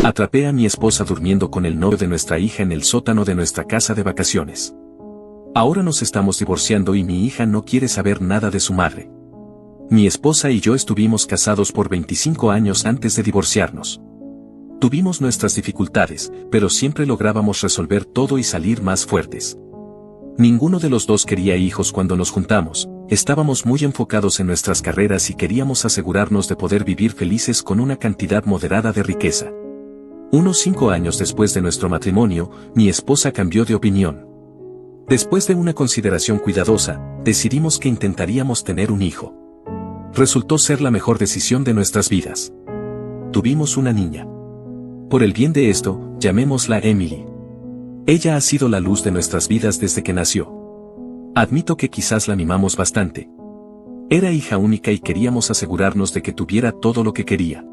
Atrapé a mi esposa durmiendo con el novio de nuestra hija en el sótano de nuestra casa de vacaciones. Ahora nos estamos divorciando y mi hija no quiere saber nada de su madre. Mi esposa y yo estuvimos casados por 25 años antes de divorciarnos. Tuvimos nuestras dificultades, pero siempre lográbamos resolver todo y salir más fuertes. Ninguno de los dos quería hijos cuando nos juntamos, estábamos muy enfocados en nuestras carreras y queríamos asegurarnos de poder vivir felices con una cantidad moderada de riqueza. Unos 5 años después de nuestro matrimonio, mi esposa cambió de opinión. Después de una consideración cuidadosa, decidimos que intentaríamos tener un hijo. Resultó ser la mejor decisión de nuestras vidas. Tuvimos una niña. Por el bien de esto, llamémosla Emily. Ella ha sido la luz de nuestras vidas desde que nació. Admito que quizás la mimamos bastante. Era hija única y queríamos asegurarnos de que tuviera todo lo que quería.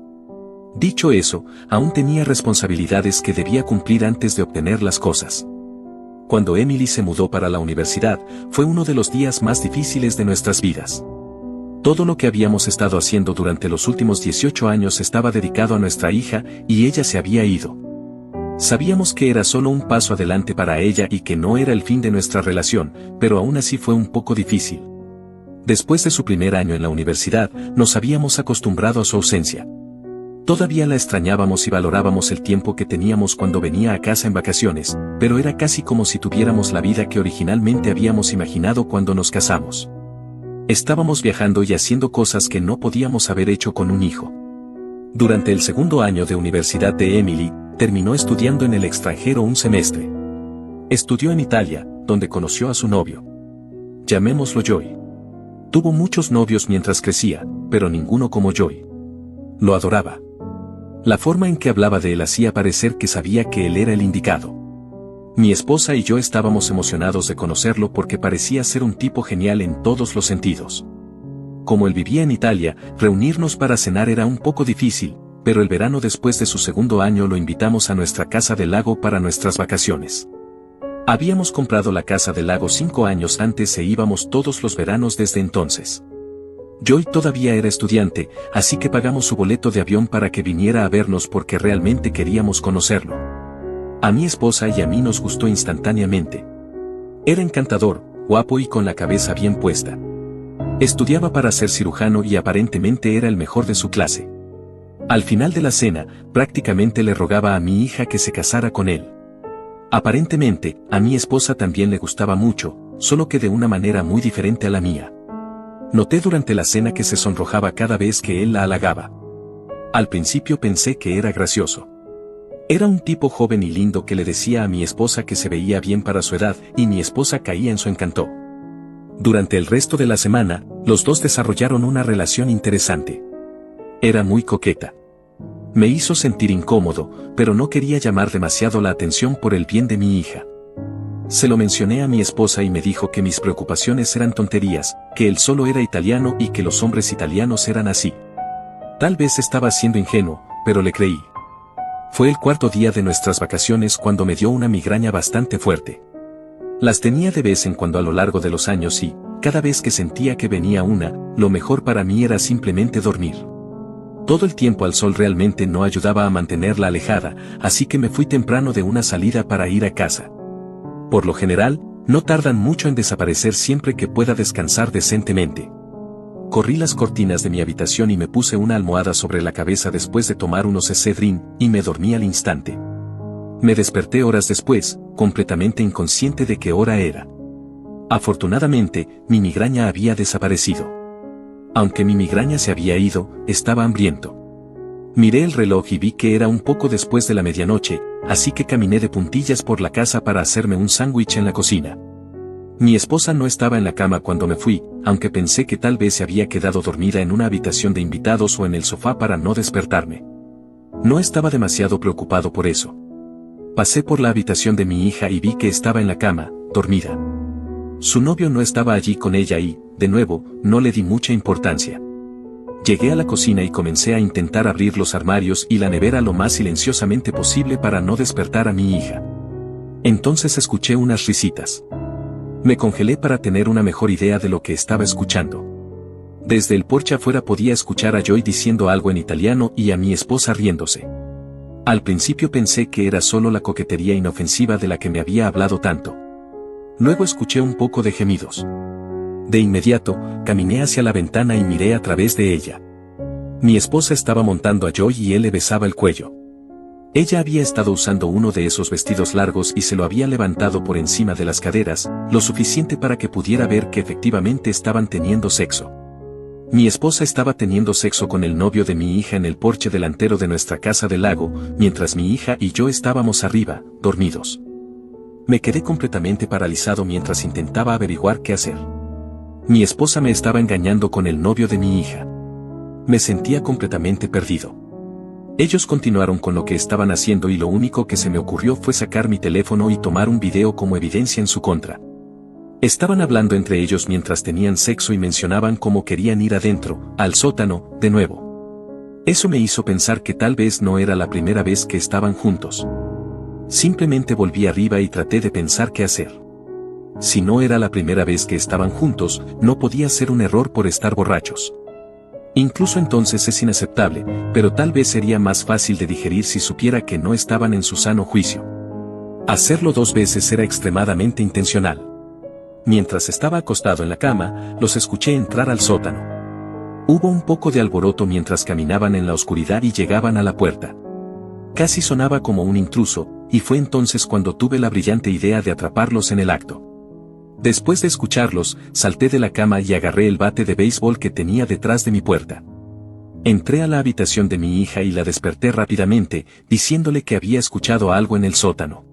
Dicho eso, aún tenía responsabilidades que debía cumplir antes de obtener las cosas. Cuando Emily se mudó para la universidad, fue uno de los días más difíciles de nuestras vidas. Todo lo que habíamos estado haciendo durante los últimos 18 años estaba dedicado a nuestra hija y ella se había ido. Sabíamos que era solo un paso adelante para ella y que no era el fin de nuestra relación, pero aún así fue un poco difícil. Después de su primer año en la universidad, nos habíamos acostumbrado a su ausencia. Todavía la extrañábamos y valorábamos el tiempo que teníamos cuando venía a casa en vacaciones, pero era casi como si tuviéramos la vida que originalmente habíamos imaginado cuando nos casamos. Estábamos viajando y haciendo cosas que no podíamos haber hecho con un hijo. Durante el segundo año de universidad de Emily, terminó estudiando en el extranjero un semestre. Estudió en Italia, donde conoció a su novio. Llamémoslo Joy. Tuvo muchos novios mientras crecía, pero ninguno como Joy. Lo adoraba. La forma en que hablaba de él hacía parecer que sabía que él era el indicado. Mi esposa y yo estábamos emocionados de conocerlo porque parecía ser un tipo genial en todos los sentidos. Como él vivía en Italia, reunirnos para cenar era un poco difícil, pero el verano después de su segundo año lo invitamos a nuestra casa del lago para nuestras vacaciones. Habíamos comprado la casa del lago 5 años antes e íbamos todos los veranos desde entonces. Joy todavía era estudiante, así que pagamos su boleto de avión para que viniera a vernos porque realmente queríamos conocerlo. A mi esposa y a mí nos gustó instantáneamente. Era encantador, guapo y con la cabeza bien puesta. Estudiaba para ser cirujano y aparentemente era el mejor de su clase. Al final de la cena, prácticamente le rogaba a mi hija que se casara con él. Aparentemente, a mi esposa también le gustaba mucho, solo que de una manera muy diferente a la mía. Noté durante la cena que se sonrojaba cada vez que él la halagaba. Al principio pensé que era gracioso. Era un tipo joven y lindo que le decía a mi esposa que se veía bien para su edad y mi esposa caía en su encanto. Durante el resto de la semana, los dos desarrollaron una relación interesante. Era muy coqueta. Me hizo sentir incómodo, pero no quería llamar demasiado la atención por el bien de mi hija. Se lo mencioné a mi esposa y me dijo que mis preocupaciones eran tonterías, que él solo era italiano y que los hombres italianos eran así. Tal vez estaba siendo ingenuo, pero le creí. Fue el cuarto día de nuestras vacaciones cuando me dio una migraña bastante fuerte. Las tenía de vez en cuando a lo largo de los años y, cada vez que sentía que venía una, lo mejor para mí era simplemente dormir. Todo el tiempo al sol realmente no ayudaba a mantenerla alejada, así que me fui temprano de una salida para ir a casa. Por lo general, no tardan mucho en desaparecer siempre que pueda descansar decentemente. Corrí las cortinas de mi habitación y me puse una almohada sobre la cabeza después de tomar unos Excedrin, y me dormí al instante. Me desperté horas después, completamente inconsciente de qué hora era. Afortunadamente, mi migraña había desaparecido. Aunque mi migraña se había ido, estaba hambriento. Miré el reloj y vi que era un poco después de la medianoche, así que caminé de puntillas por la casa para hacerme un sándwich en la cocina. Mi esposa no estaba en la cama cuando me fui, aunque pensé que tal vez se había quedado dormida en una habitación de invitados o en el sofá para no despertarme. No estaba demasiado preocupado por eso. Pasé por la habitación de mi hija y vi que estaba en la cama, dormida. Su novio no estaba allí con ella y, de nuevo, no le di mucha importancia. Llegué a la cocina y comencé a intentar abrir los armarios y la nevera lo más silenciosamente posible para no despertar a mi hija. Entonces escuché unas risitas. Me congelé para tener una mejor idea de lo que estaba escuchando. Desde el porche afuera podía escuchar a Joy diciendo algo en italiano y a mi esposa riéndose. Al principio pensé que era solo la coquetería inofensiva de la que me había hablado tanto. Luego escuché un poco de gemidos. De inmediato, caminé hacia la ventana y miré a través de ella. Mi esposa estaba montando a Joy y él le besaba el cuello. Ella había estado usando uno de esos vestidos largos y se lo había levantado por encima de las caderas, lo suficiente para que pudiera ver que efectivamente estaban teniendo sexo. Mi esposa estaba teniendo sexo con el novio de mi hija en el porche delantero de nuestra casa del lago, mientras mi hija y yo estábamos arriba, dormidos. Me quedé completamente paralizado mientras intentaba averiguar qué hacer. Mi esposa me estaba engañando con el novio de mi hija. Me sentía completamente perdido. Ellos continuaron con lo que estaban haciendo y lo único que se me ocurrió fue sacar mi teléfono y tomar un video como evidencia en su contra. Estaban hablando entre ellos mientras tenían sexo y mencionaban cómo querían ir adentro, al sótano, de nuevo. Eso me hizo pensar que tal vez no era la primera vez que estaban juntos. Simplemente volví arriba y traté de pensar qué hacer. Si no era la primera vez que estaban juntos, no podía ser un error por estar borrachos. Incluso entonces es inaceptable, pero tal vez sería más fácil de digerir si supiera que no estaban en su sano juicio. Hacerlo 2 veces era extremadamente intencional. Mientras estaba acostado en la cama, los escuché entrar al sótano. Hubo un poco de alboroto mientras caminaban en la oscuridad y llegaban a la puerta. Casi sonaba como un intruso, y fue entonces cuando tuve la brillante idea de atraparlos en el acto. Después de escucharlos, salté de la cama y agarré el bate de béisbol que tenía detrás de mi puerta. Entré a la habitación de mi hija y la desperté rápidamente, diciéndole que había escuchado algo en el sótano.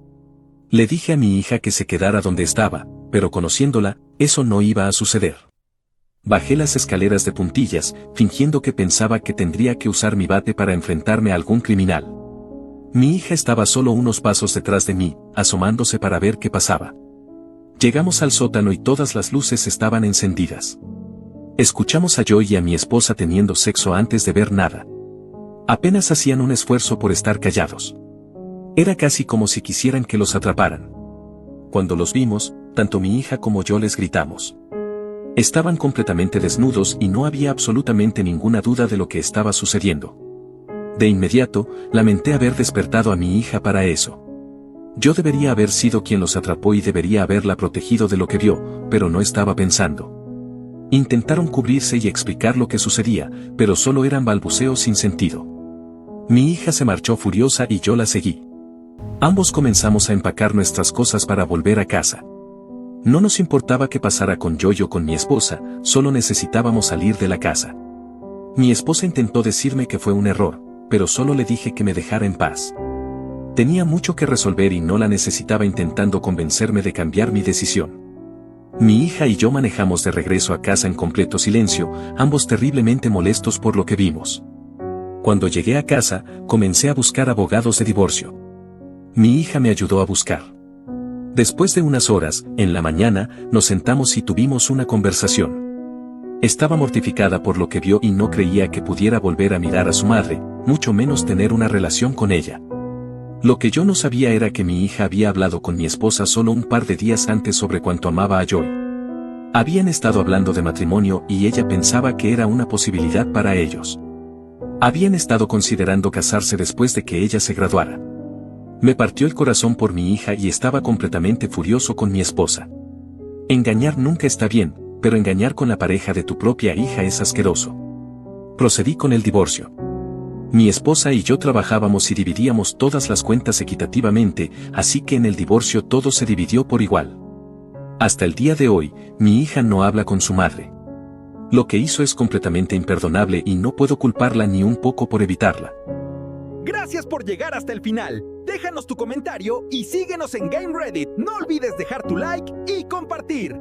Le dije a mi hija que se quedara donde estaba, pero conociéndola, eso no iba a suceder. Bajé las escaleras de puntillas, fingiendo que pensaba que tendría que usar mi bate para enfrentarme a algún criminal. Mi hija estaba solo unos pasos detrás de mí, asomándose para ver qué pasaba. Llegamos al sótano y todas las luces estaban encendidas. Escuchamos a Joy y a mi esposa teniendo sexo antes de ver nada. Apenas hacían un esfuerzo por estar callados. Era casi como si quisieran que los atraparan. Cuando los vimos, tanto mi hija como yo les gritamos. Estaban completamente desnudos y no había absolutamente ninguna duda de lo que estaba sucediendo. De inmediato, lamenté haber despertado a mi hija para eso. Yo debería haber sido quien los atrapó y debería haberla protegido de lo que vio, pero no estaba pensando. Intentaron cubrirse y explicar lo que sucedía, pero solo eran balbuceos sin sentido. Mi hija se marchó furiosa y yo la seguí. Ambos comenzamos a empacar nuestras cosas para volver a casa. No nos importaba qué pasara con Joy o con mi esposa, solo necesitábamos salir de la casa. Mi esposa intentó decirme que fue un error, pero solo le dije que me dejara en paz. Tenía mucho que resolver y no la necesitaba intentando convencerme de cambiar mi decisión. Mi hija y yo manejamos de regreso a casa en completo silencio, ambos terriblemente molestos por lo que vimos. Cuando llegué a casa, comencé a buscar abogados de divorcio. Mi hija me ayudó a buscar. Después de unas horas, en la mañana, nos sentamos y tuvimos una conversación. Estaba mortificada por lo que vio y no creía que pudiera volver a mirar a su madre, mucho menos tener una relación con ella. Lo que yo no sabía era que mi hija había hablado con mi esposa solo un par de días antes sobre cuánto amaba a Joy. Habían estado hablando de matrimonio y ella pensaba que era una posibilidad para ellos. Habían estado considerando casarse después de que ella se graduara. Me partió el corazón por mi hija y estaba completamente furioso con mi esposa. Engañar nunca está bien, pero engañar con la pareja de tu propia hija es asqueroso. Procedí con el divorcio. Mi esposa y yo trabajábamos y dividíamos todas las cuentas equitativamente, así que en el divorcio todo se dividió por igual. Hasta el día de hoy, mi hija no habla con su madre. Lo que hizo es completamente imperdonable y no puedo culparla ni un poco por evitarla. Gracias por llegar hasta el final. Déjanos tu comentario y síguenos en Game Reddit. No olvides dejar tu like y compartir.